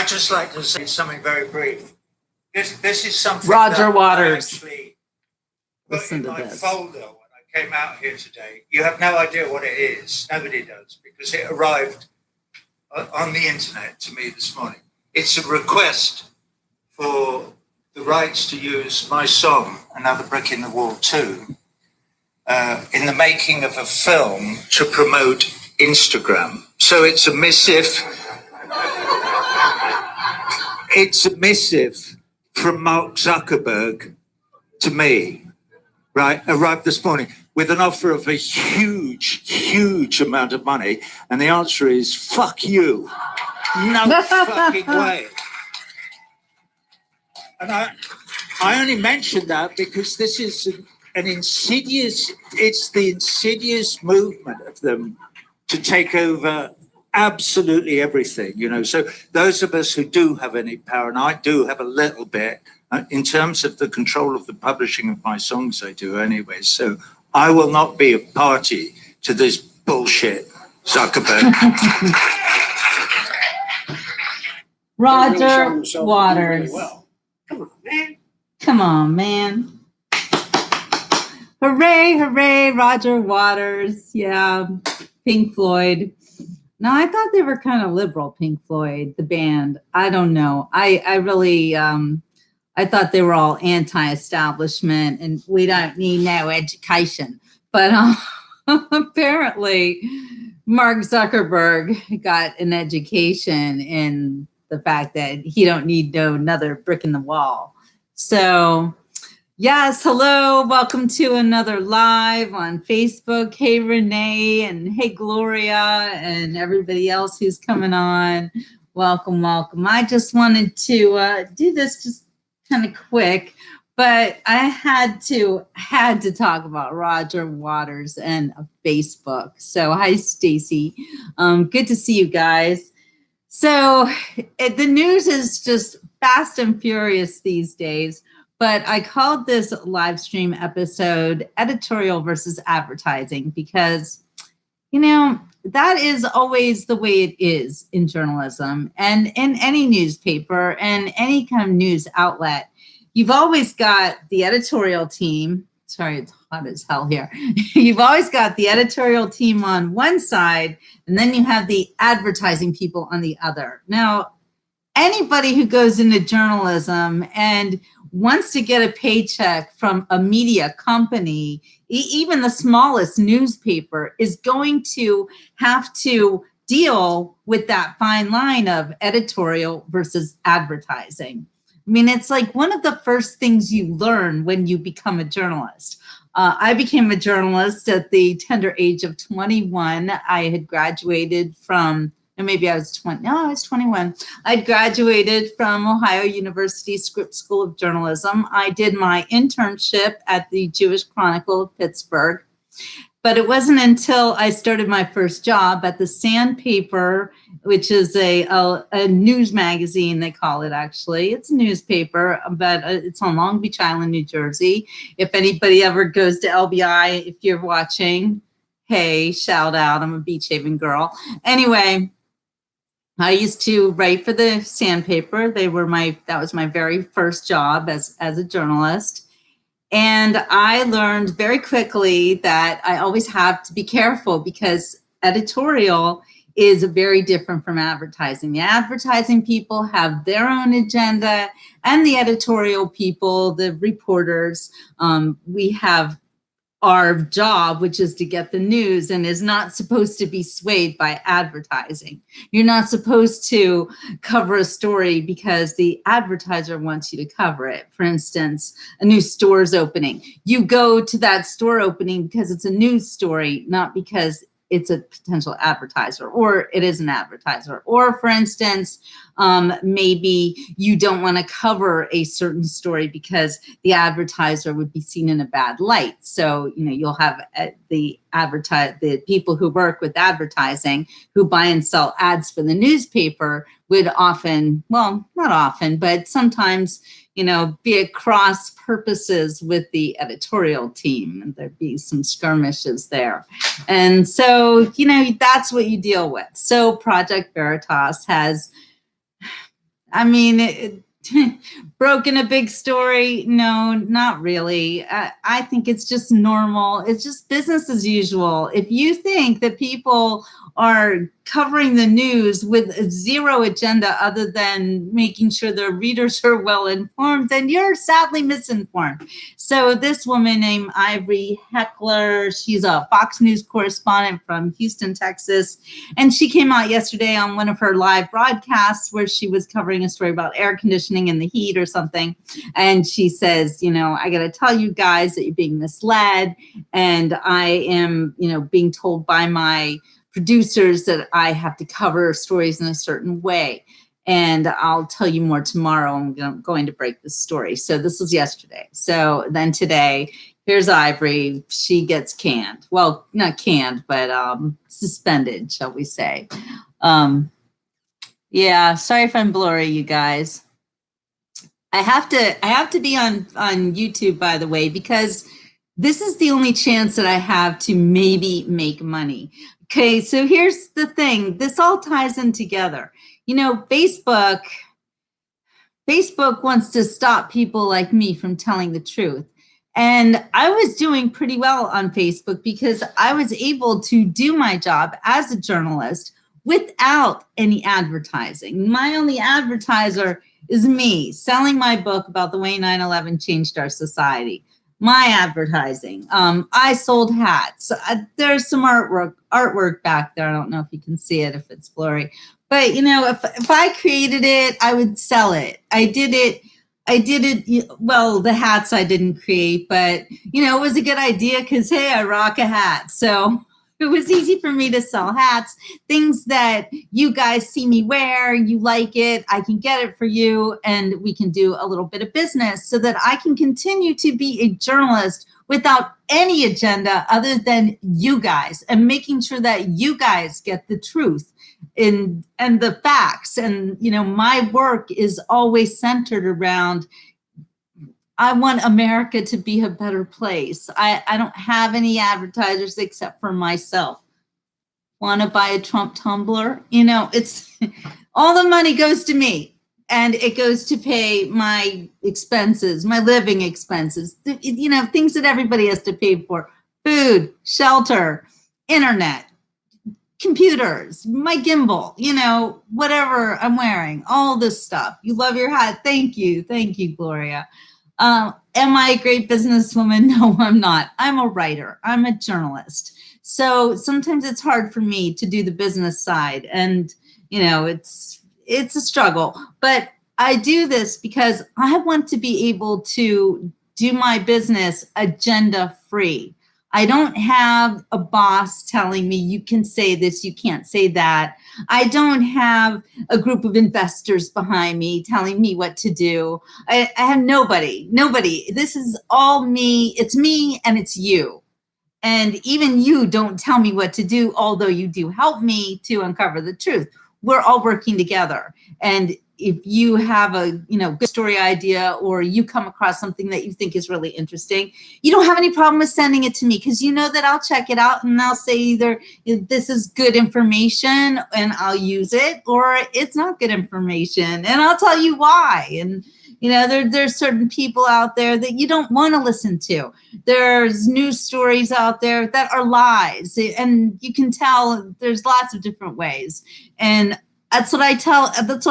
I'd just like to say something very brief. This is something Roger Waters. I actually Listen put to in my this. folder when I came out here today. You have no idea what it is. Nobody does, because it arrived on the internet to me this morning. It's a request for the rights to use my song, Another Brick in the Wall 2, in the making of a film to promote Instagram. So it's a missive. It's a missive from Mark Zuckerberg to me, right? Arrived this morning with an offer of a huge amount of money. And the answer is, fuck you. No fucking way. And I only mention that because this is an insidious, it's the insidious movement of them to take over absolutely everything, you know. So those of us who do have any power, and I do have a little bit, in terms of the control of the publishing of my songs, I do anyway. So I will not be a party to this bullshit, Zuckerberg. Roger Waters. Really well. Come on, man. Come on, man. Hooray, hooray, Roger Waters. Yeah, Pink Floyd. No, I thought they were kind of liberal, Pink Floyd, the band. I don't know. I really, I thought they were all anti-establishment and we don't need no education. But apparently Mark Zuckerberg got an education in the fact that he don't need another brick in the wall. So yes, hello, welcome to another live on Facebook. Hey, Renee, and hey, Gloria, and everybody else who's coming on. Welcome, welcome. I just wanted to do this just kind of quick, but I had to talk about Roger Waters and Facebook. So hi, Stacy. Good to see you guys. So the news is just fast and furious these days. But I called this live stream episode Editorial versus Advertising because, you know, that is always the way it is in journalism and in any newspaper and any kind of news outlet. You've always got the editorial team. Sorry, it's hot as hell here. You've always got the editorial team on one side, and then you have the advertising people on the other. Now, anybody who goes into journalism and wants to get a paycheck from a media company, even the smallest newspaper, is going to have to deal with that fine line of editorial versus advertising. I mean, it's like one of the first things you learn when you become a journalist. I became a journalist at the tender age of 21. I had graduated from, and maybe I was 20, no, I was 21. I graduated from Ohio University Scripps School of Journalism. I did my internship at the Jewish Chronicle of Pittsburgh, but it wasn't until I started my first job at the Sandpaper, which is a news magazine, they call it actually. It's a newspaper, but it's on Long Beach Island, New Jersey. If anybody ever goes to LBI, if you're watching, hey, shout out, I'm a Beach Haven girl. Anyway, I used to write for the Sandpaper. That was my very first job as a journalist. And I learned very quickly that I always have to be careful because editorial is very different from advertising. The advertising people have their own agenda, and the editorial people, the reporters, we have our job, which is to get the news, and is not supposed to be swayed by advertising. You're not supposed to cover a story because the advertiser wants you to cover it. For instance, a new store's opening. You go to that store opening because it's a news story, not because it's a potential advertiser, or it is an advertiser. Or for instance, maybe you don't want to cover a certain story because the advertiser would be seen in a bad light. So, you know, you'll have the people who work with advertising who buy and sell ads for the newspaper would often, well, not often, but sometimes, you know, be at cross purposes with the editorial team, and there'd be some skirmishes there. And so, you know, that's what you deal with. So Project Veritas has I mean, broken a big story? No, not really. I think it's just normal. It's just business as usual. If you think that people are covering the news with zero agenda other than making sure their readers are well informed, then you're sadly misinformed. So this woman named Ivory Heckler, she's a Fox News correspondent from Houston, Texas. And she came out yesterday on one of her live broadcasts where she was covering a story about air conditioning and the heat or something. And she says, I got to tell you guys that you're being misled. And I am, being told by my producers that I have to cover stories in a certain way. And I'll tell you more tomorrow. I'm going to break this story. So this was yesterday. So then today, here's Ivory. She gets canned. Well, not canned, but suspended, shall we say. Yeah, sorry if I'm blurry, you guys. I have to be on YouTube, by the way, because this is the only chance that I have to maybe make money. Okay, so here's the thing. This all ties in together. Facebook wants to stop people like me from telling the truth. And I was doing pretty well on Facebook because I was able to do my job as a journalist without any advertising. My only advertiser is me selling my book about the way 9/11 changed our society. My advertising. I sold hats. There's some artwork back there. I don't know if you can see it if it's blurry. But if I created it, I would sell it. I did it. Well, the hats I didn't create, but it was a good idea because hey, I rock a hat. So it was easy for me to sell hats, things that you guys see me wear, you like it, I can get it for you, and we can do a little bit of business so that I can continue to be a journalist without any agenda other than you guys and making sure that you guys get the truth and the facts. And, my work is always centered around I want America to be a better place. I don't have any advertisers except for myself. Want to buy a Trump tumbler? It's all the money goes to me and it goes to pay my expenses, my living expenses, things that everybody has to pay for: food, shelter, internet, computers, my gimbal, whatever I'm wearing, all this stuff. You love your hat. Thank you, Gloria. Am I a great businesswoman? No, I'm not. I'm a writer. I'm a journalist. So sometimes it's hard for me to do the business side, and it's a struggle. But I do this because I want to be able to do my business agenda free. I don't have a boss telling me you can say this, you can't say that. I don't have a group of investors behind me telling me what to do. I have nobody. This is all me. It's me and it's you. And even you don't tell me what to do, although you do help me to uncover the truth. We're all working together. And if you have a good story idea, or you come across something that you think is really interesting, you don't have any problem with sending it to me, because that I'll check it out and I'll say either this is good information and I'll use it, or it's not good information and I'll tell you why. And there's certain people out there that you don't want to listen to. There's news stories out there that are lies, and you can tell there's lots of different ways. And that's what I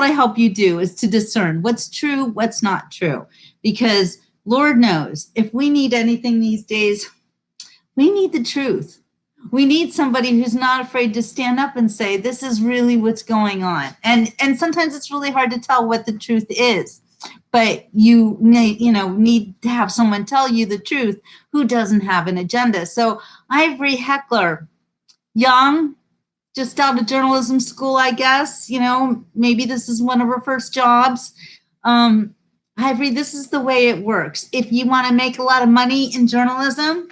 help you do, is to discern what's true, what's not true. Because Lord knows, if we need anything these days, we need the truth. We need somebody who's not afraid to stand up and say, this is really what's going on. And sometimes it's really hard to tell what the truth is. But you need to have someone tell you the truth who doesn't have an agenda. So Ivory Heckler, young, just out of journalism school, I guess, maybe this is one of her first jobs. Ivory, this is the way it works. If you want to make a lot of money in journalism,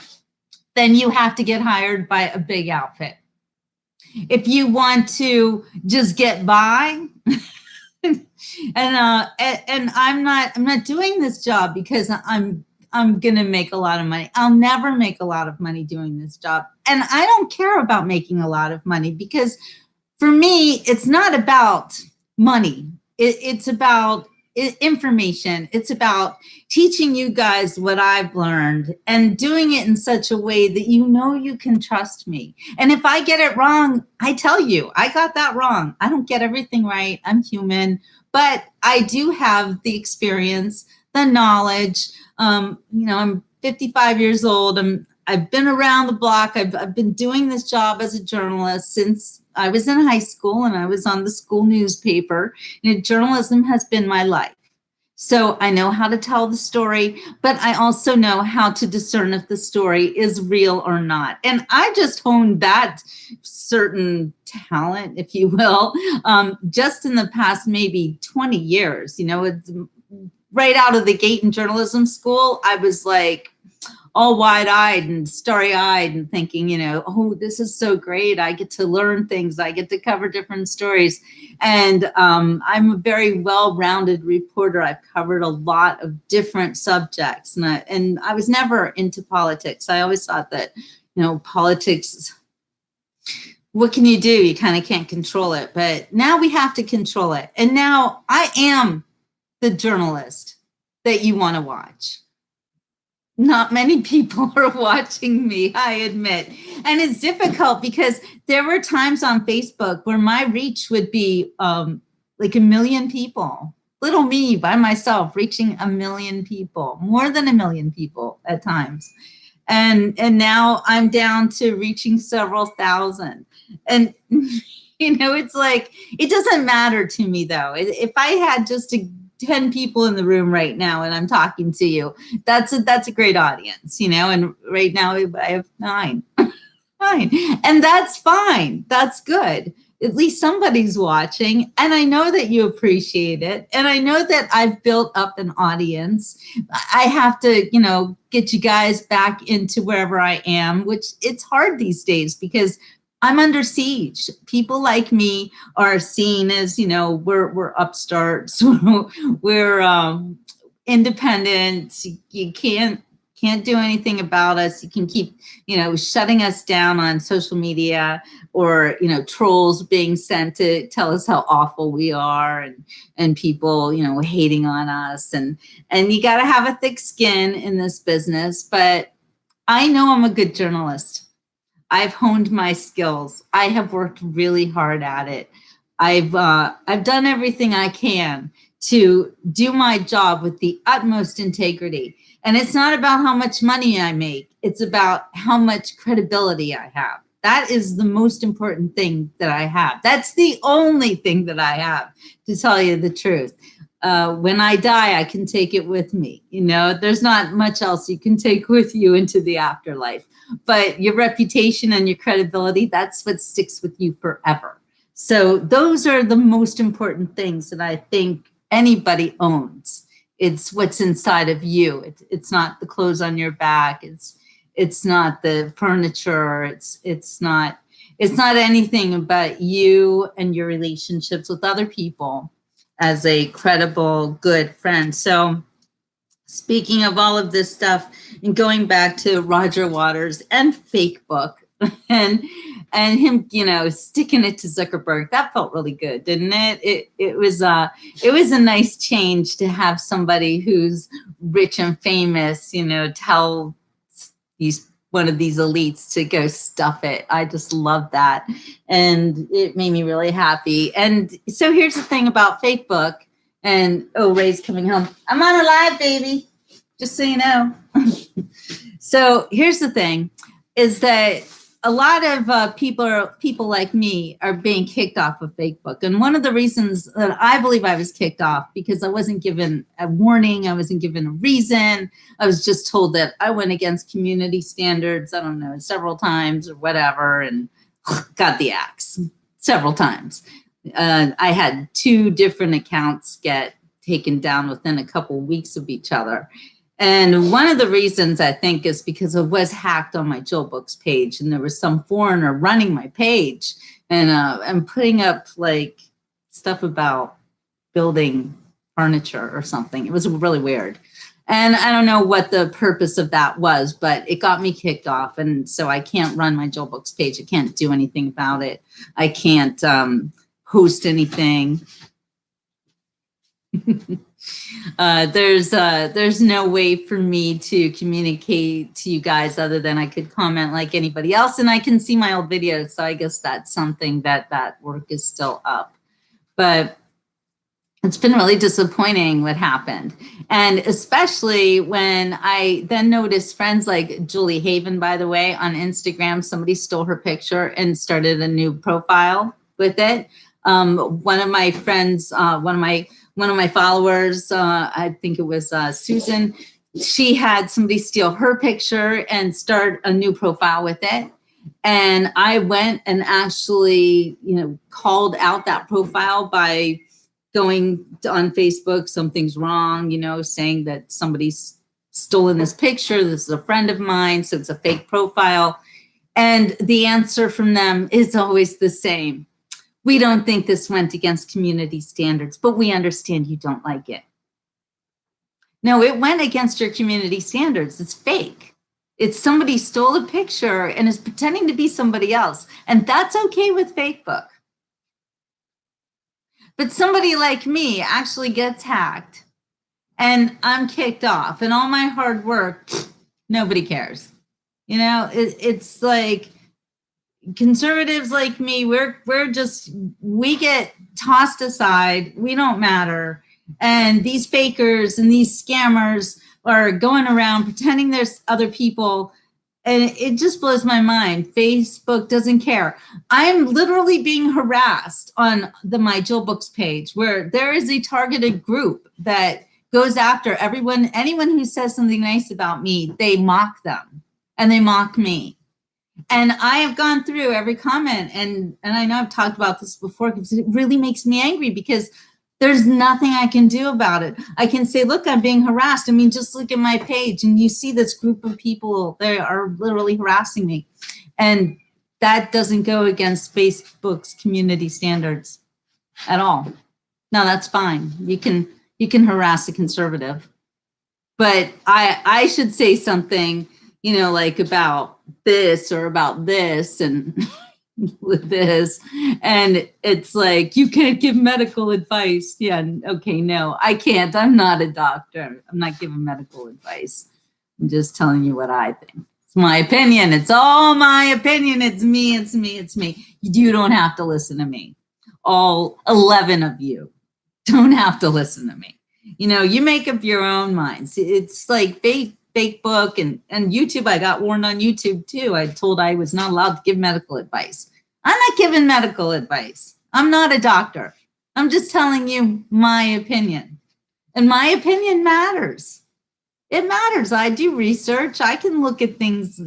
then you have to get hired by a big outfit. If you want to just get by, and I'm not doing this job because I'm going to make a lot of money. I'll never make a lot of money doing this job. And I don't care about making a lot of money, because for me, it's not about money. it's about information. It's about teaching you guys what I've learned and doing it in such a way that you know you can trust me. And if I get it wrong, I tell you, I got that wrong. I don't get everything right. I'm human, but I do have the experience, the knowledge. I'm 55 years old. I've been around the block. I've been doing this job as a journalist since I was in high school, and I was on the school newspaper. And journalism has been my life. So I know how to tell the story, but I also know how to discern if the story is real or not. And I just honed that certain talent, if you will, just in the past maybe 20 years. It's right out of the gate in journalism school. I was like, all wide-eyed and starry-eyed and thinking, oh, this is so great. I get to learn things. I get to cover different stories. And I'm a very well-rounded reporter. I've covered a lot of different subjects. And I was never into politics. I always thought that, politics, what can you do? You kind of can't control it. But now we have to control it. And now I am the journalist that you want to watch. Not many people are watching me, I admit. And it's difficult because there were times on Facebook where my reach would be like 1 million people. Little me by myself reaching 1 million people, more than 1 million people at times. And now I'm down to reaching several thousand. And, it's like, it doesn't matter to me though. If I had just 10 people in the room right now and I'm talking to you, that's a great audience, and right now I have 9. And that's fine. That's good. At least somebody's watching, and I know that you appreciate it, and I know that I've built up an audience. I have to, get you guys back into wherever I am, which it's hard these days because I'm under siege. People like me are seen as, we're upstarts, we're independent. You can't do anything about us. You can keep, shutting us down on social media, or, trolls being sent to tell us how awful we are, and people, hating on us. And you got to have a thick skin in this business. But I know I'm a good journalist. I've honed my skills. I have worked really hard at it. I've done everything I can to do my job with the utmost integrity. And it's not about how much money I make. It's about how much credibility I have. That is the most important thing that I have. That's the only thing that I have, to tell you the truth. When I die, I can take it with me. There's not much else you can take with you into the afterlife. But your reputation and your credibility, that's what sticks with you forever. So those are the most important things that I think anybody owns. It's what's inside of you. It's not the clothes on your back. It's not the furniture. It's not anything but you and your relationships with other people as a credible, good friend. So speaking of all of this stuff and going back to Roger Waters and Facebook and him, sticking it to Zuckerberg, that felt really good, didn't it? It was a nice change to have somebody who's rich and famous, tell one of these elites to go stuff it. I just love that. And it made me really happy. And so here's the thing about Facebook. And, Ray's coming home. I'm on a live, baby, just so you know. So here's the thing, is that a lot of people like me are being kicked off of Facebook. And one of the reasons that I believe I was kicked off, because I wasn't given a warning, I wasn't given a reason. I was just told that I went against community standards, I don't know, several times or whatever, and got the axe several times. I had 2 different accounts get taken down within a couple of weeks of each other. And one of the reasons, I think, is because I was hacked on my Jill Books page, and there was some foreigner running my page and putting up like stuff about building furniture or something. It was really weird. And I don't know what the purpose of that was, but it got me kicked off. And so I can't run my Jill Books page. I can't do anything about it. I can't host anything. There's no way for me to communicate to you guys other than I could comment like anybody else, and I can see my old videos. So I guess that's something that work is still up. But it's been really disappointing what happened. And especially when I then noticed friends like Julie Haven, by the way, on Instagram, somebody stole her picture and started a new profile with it. One of my friends, one of my followers, I think it was Susan, she had somebody steal her picture and start a new profile with it. And I went and actually, called out that profile by going on Facebook, something's wrong, saying that somebody's stolen this picture. This is a friend of mine, so it's a fake profile. And the answer from them is always the same. We don't think this went against community standards, but we understand you don't like it. No, it went against your community standards. It's fake. It's somebody stole a picture and is pretending to be somebody else. And that's okay with Facebook. But somebody like me actually gets hacked and I'm kicked off and all my hard work, nobody cares. It's like conservatives like me, we get tossed aside. We don't matter. And these fakers and these scammers are going around pretending there's other people. And it just blows my mind. Facebook doesn't care. I'm literally being harassed on the My Jill Books page, where there is a targeted group that goes after anyone who says something nice about me. They mock them and they mock me. And I have gone through every comment, and I know I've talked about this before because it really makes me angry because there's nothing I can do about it. I can say, look, I'm being harassed. I mean, just look at my page and you see this group of people, they are literally harassing me. And that doesn't go against Facebook's community standards at all. No, that's fine. You can harass a conservative. But I should say something, like about this or about this and with this, and it's like, you can't give medical advice. Yeah, okay, no, I can't. I'm not a doctor. I'm not giving medical advice. I'm just telling you what I think. It's my opinion. It's all my opinion. It's me, it's me, it's me. You don't have to listen to me. All 11 of you don't have to listen to me. You make up your own minds. It's like Facebook and YouTube. I got warned on YouTube too. I told I was not allowed to give medical advice. I'm not giving medical advice. I'm not a doctor. I'm just telling you my opinion. And my opinion matters. It matters. I do research. I can look at things.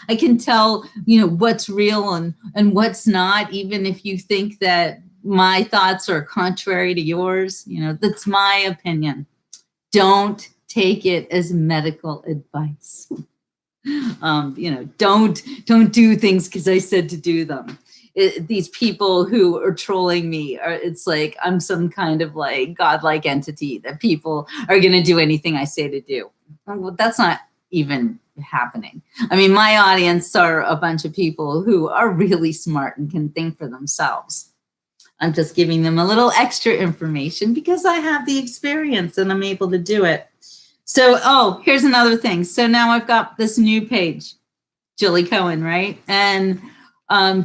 I can tell, what's real and what's not, even if you think that my thoughts are contrary to yours. That's my opinion. Don't take it as medical advice. Don't do things because I said to do them. These people who are trolling me, it's like I'm some kind of like godlike entity that people are going to do anything I say to do. Well, that's not even happening. I mean, my audience are a bunch of people who are really smart and can think for themselves. I'm just giving them a little extra information because I have the experience and I'm able to do it. So, here's another thing. So now I've got this new page, Julie Cohen, right? And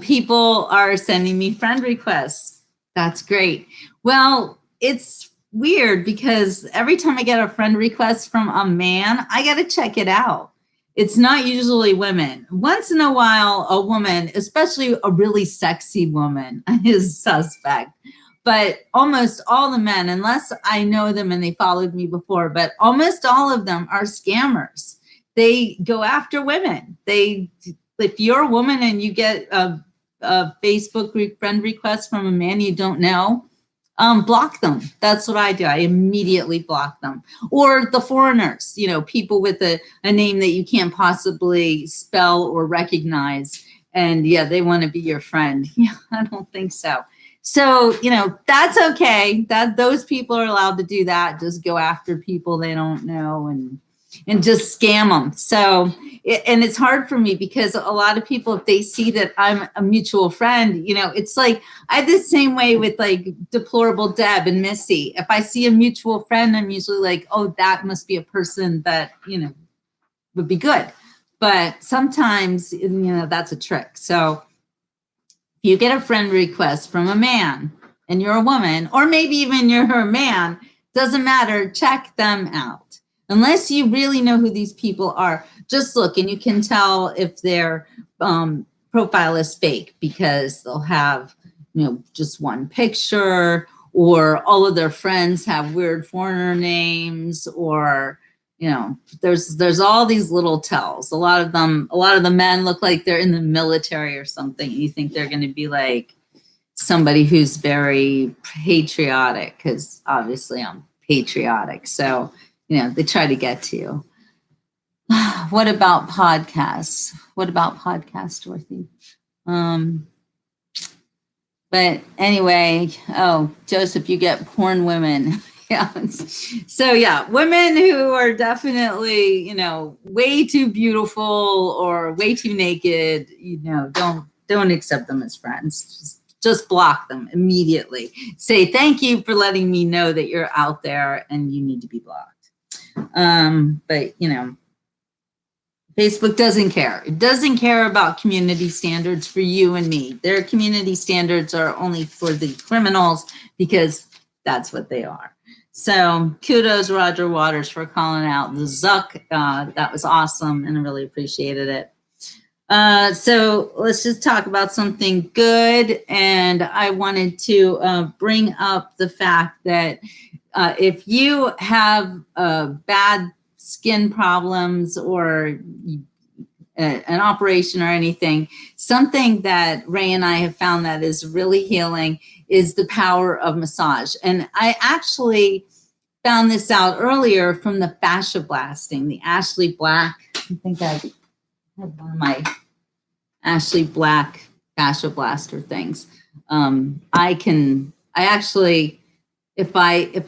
people are sending me friend requests. That's great. Well, it's weird because every time I get a friend request from a man, I got to check it out. It's not usually women. Once in a while, a woman, especially a really sexy woman, is suspect. But almost all the men, unless I know them and they followed me before, but almost all of them are scammers. They go after women. If you're a woman and you get a Facebook friend request from a man you don't know, block them. That's what I do. I immediately block them. Or the foreigners, people with a name that you can't possibly spell or recognize. And yeah, they want to be your friend. Yeah, I don't think so. So, that's okay. Those people are allowed to do that. Just go after people they don't know. And and just scam them. So, and it's hard for me because a lot of people, if they see that I'm a mutual friend, you know, it's like I had the same way with like Deplorable Deb and Missy. If I see a mutual friend, I'm usually like, oh, that must be a person that, you know, would be good. But sometimes, you know, that's a trick. So if you get a friend request from a man and you're a woman, or maybe even you're a man, doesn't matter, check them out. Unless you really know who these people are, just look and you can tell if their profile is fake because they'll have, you know, just one picture, or all of their friends have weird foreigner names, or, you know, there's all these little tells. A lot of the men look like they're in the military or something. You think they're going to be like somebody who's very patriotic, because obviously I'm patriotic. So, you know, they try to get to you. What about podcasts? What about podcasts, Dorothy? But anyway, oh, Joseph, you get porn women. Yeah. So yeah, women who are definitely, you know, way too beautiful or way too naked, you know, don't accept them as friends. Just block them immediately. Say, thank you for letting me know that you're out there and you need to be blocked. But, you know, Facebook doesn't care. It doesn't care about community standards for you and me. Their community standards are only for the criminals because that's what they are. So kudos, Roger Waters, for calling out the Zuck. That was awesome, and I really appreciated it. So let's just talk about something good. And I wanted to bring up the fact that if you have bad skin problems or an operation or anything, something that Ray and I have found that is really healing is the power of massage. And I actually found this out earlier from the fascia blasting, the Ashley Black. I think I had one of my Ashley Black fascia blaster things. If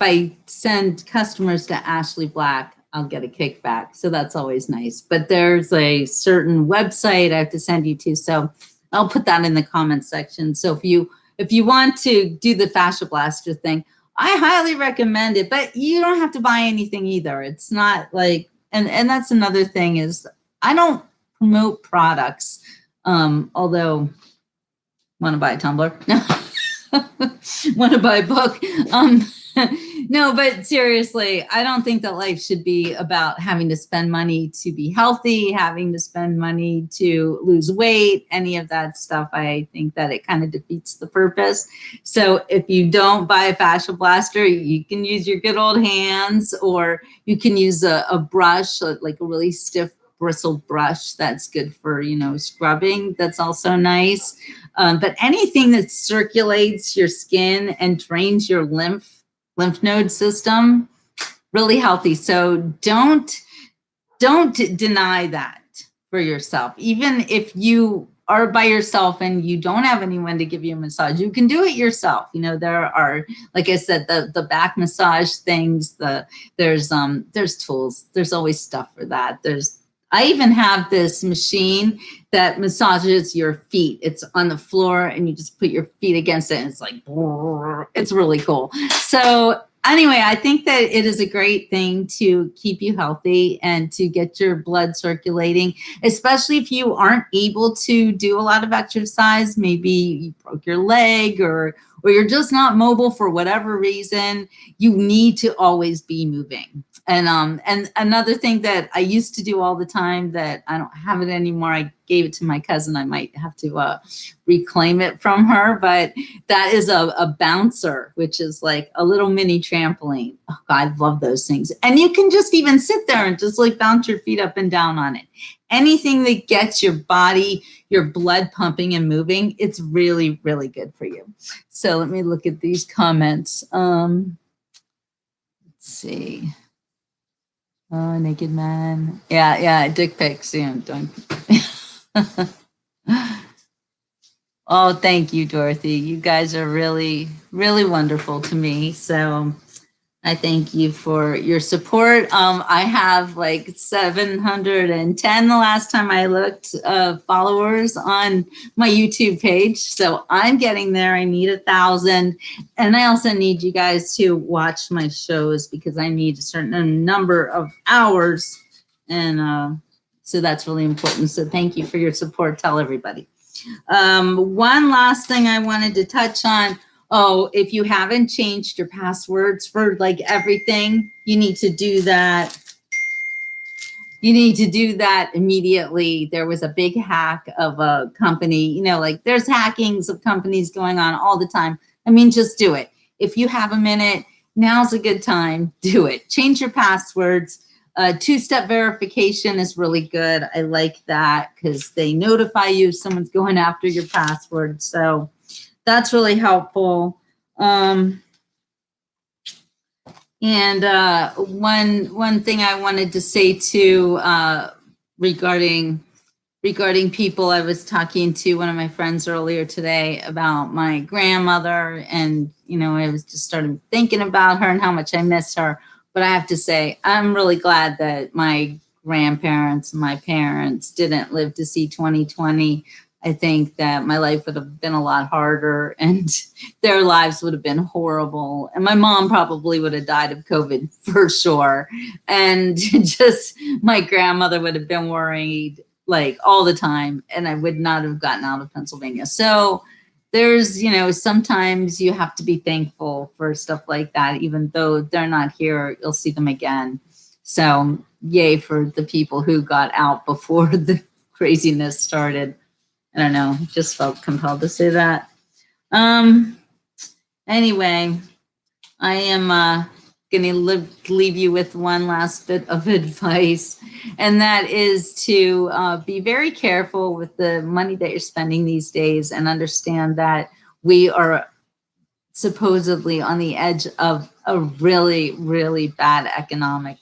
I send customers to Ashley Black, I'll get a kickback. So that's always nice. But there's a certain website I have to send you to. So I'll put that in the comments section. So if you want to do the fascia blaster thing, I highly recommend it, but you don't have to buy anything either. It's not like, and that's another thing is I don't promote products. Although want to buy a tumbler? No. Want to buy a book? No, but seriously, I don't think that life should be about having to spend money to be healthy, having to spend money to lose weight, any of that stuff. I think that it kind of defeats the purpose. So if you don't buy a fascia blaster, you can use your good old hands, or you can use a brush, like a really stiff bristled brush that's good for, you know, scrubbing. That's also nice. But anything that circulates your skin and drains your lymph node system, really healthy. So don't deny that for yourself. Even if you are by yourself and you don't have anyone to give you a massage, you can do it yourself. You know, there are, like I said, the back massage things, there's tools. There's always stuff for that. I even have this machine that massages your feet. It's on the floor and you just put your feet against it and it's like, it's really cool. So anyway, I think that it is a great thing to keep you healthy and to get your blood circulating, especially if you aren't able to do a lot of exercise. Maybe you broke your leg or you're just not mobile for whatever reason. You need to always be moving. And another thing that I used to do all the time that I don't have it anymore, I gave it to my cousin. I might have to reclaim it from her, but that is a bouncer, which is like a little mini trampoline. Oh, God, I love those things. And you can just even sit there and just like bounce your feet up and down on it. Anything that gets your body, your blood pumping and moving, it's really, really good for you. So let me look at these comments. Let's see. Oh, naked man. Yeah, dick pics. Yeah, don't. Oh, thank you, Dorothy. You guys are really, really wonderful to me. So I thank you for your support. I have like 710 the last time I looked followers on my YouTube page. So I'm getting there. I need 1,000. And I also need you guys to watch my shows because I need a certain number of hours. And so that's really important. So thank you for your support. Tell everybody. One last thing I wanted to touch on. Oh, if you haven't changed your passwords for like everything, you need to do that. You need to do that immediately. There was a big hack of a company, you know, like there's hackings of companies going on all the time. I mean, just do it. If you have a minute, now's a good time. Do it. Change your passwords. Two-step verification is really good. I like that because they notify you if someone's going after your password. So that's really helpful. And one thing I wanted to say too, regarding people, I was talking to one of my friends earlier today about my grandmother, and you know, I was just started thinking about her and how much I miss her. But I have to say, I'm really glad that my grandparents, my parents didn't live to see 2020. I think that my life would have been a lot harder and their lives would have been horrible. And my mom probably would have died of COVID for sure. And just my grandmother would have been worried like all the time. And I would not have gotten out of Pennsylvania. So there's, you know, sometimes you have to be thankful for stuff like that. Even though they're not here, you'll see them again. So yay for the people who got out before the craziness started. I don't know, just felt compelled to say that. Anyway, I am going to leave you with one last bit of advice, and that is to be very careful with the money that you're spending these days and understand that we are supposedly on the edge of a really, really bad economic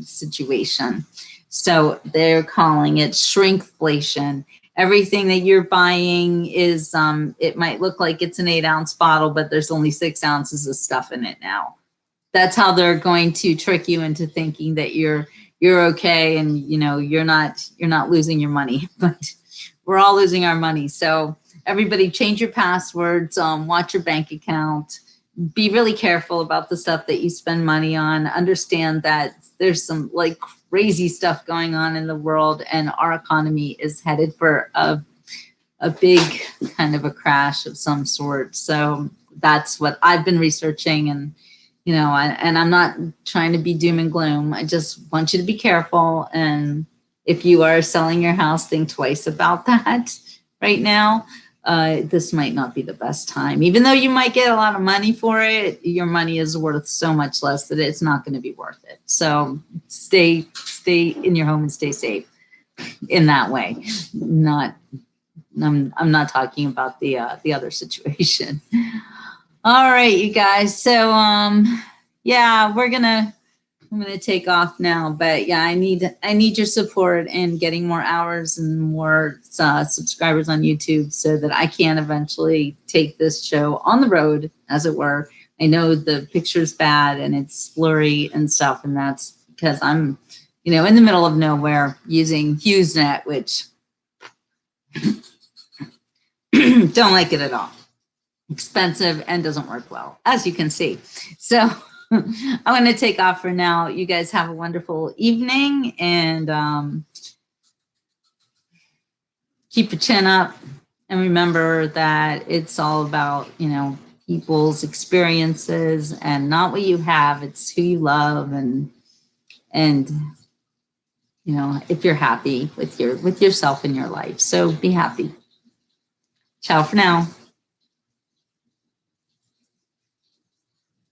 situation. So they're calling it shrinkflation. Everything that you're buying is, it might look like it's an 8-ounce bottle, but there's only 6 ounces of stuff in it now. That's how they're going to trick you into thinking that you're okay and you know you're not losing your money, but we're all losing our money. So everybody change your passwords, watch your bank account, be really careful about the stuff that you spend money on. Understand that there's some like crazy stuff going on in the world and our economy is headed for a big kind of a crash of some sort. So that's what I've been researching, and you know, and I'm not trying to be doom and gloom. I just want you to be careful. And if you are selling your house, think twice about that right now. This might not be the best time. Even though you might get a lot of money for it, your money is worth so much less that it's not going to be worth it. So stay in your home and stay safe in that way. I'm not talking about the other situation. All right, you guys. So yeah, I'm gonna take off now. But yeah, I need your support in getting more hours and more subscribers on YouTube so that I can eventually take this show on the road, as it were. I know the picture's bad and it's blurry and stuff, and that's because I'm, you know, in the middle of nowhere using HughesNet, which don't like it at all. Expensive and doesn't work well, as you can see. So I'm going to take off for now. You guys have a wonderful evening, and keep your chin up, and remember that it's all about, you know, people's experiences and not what you have. It's who you love, and you know, if you're happy with yourself in your life. So be happy. Ciao for now.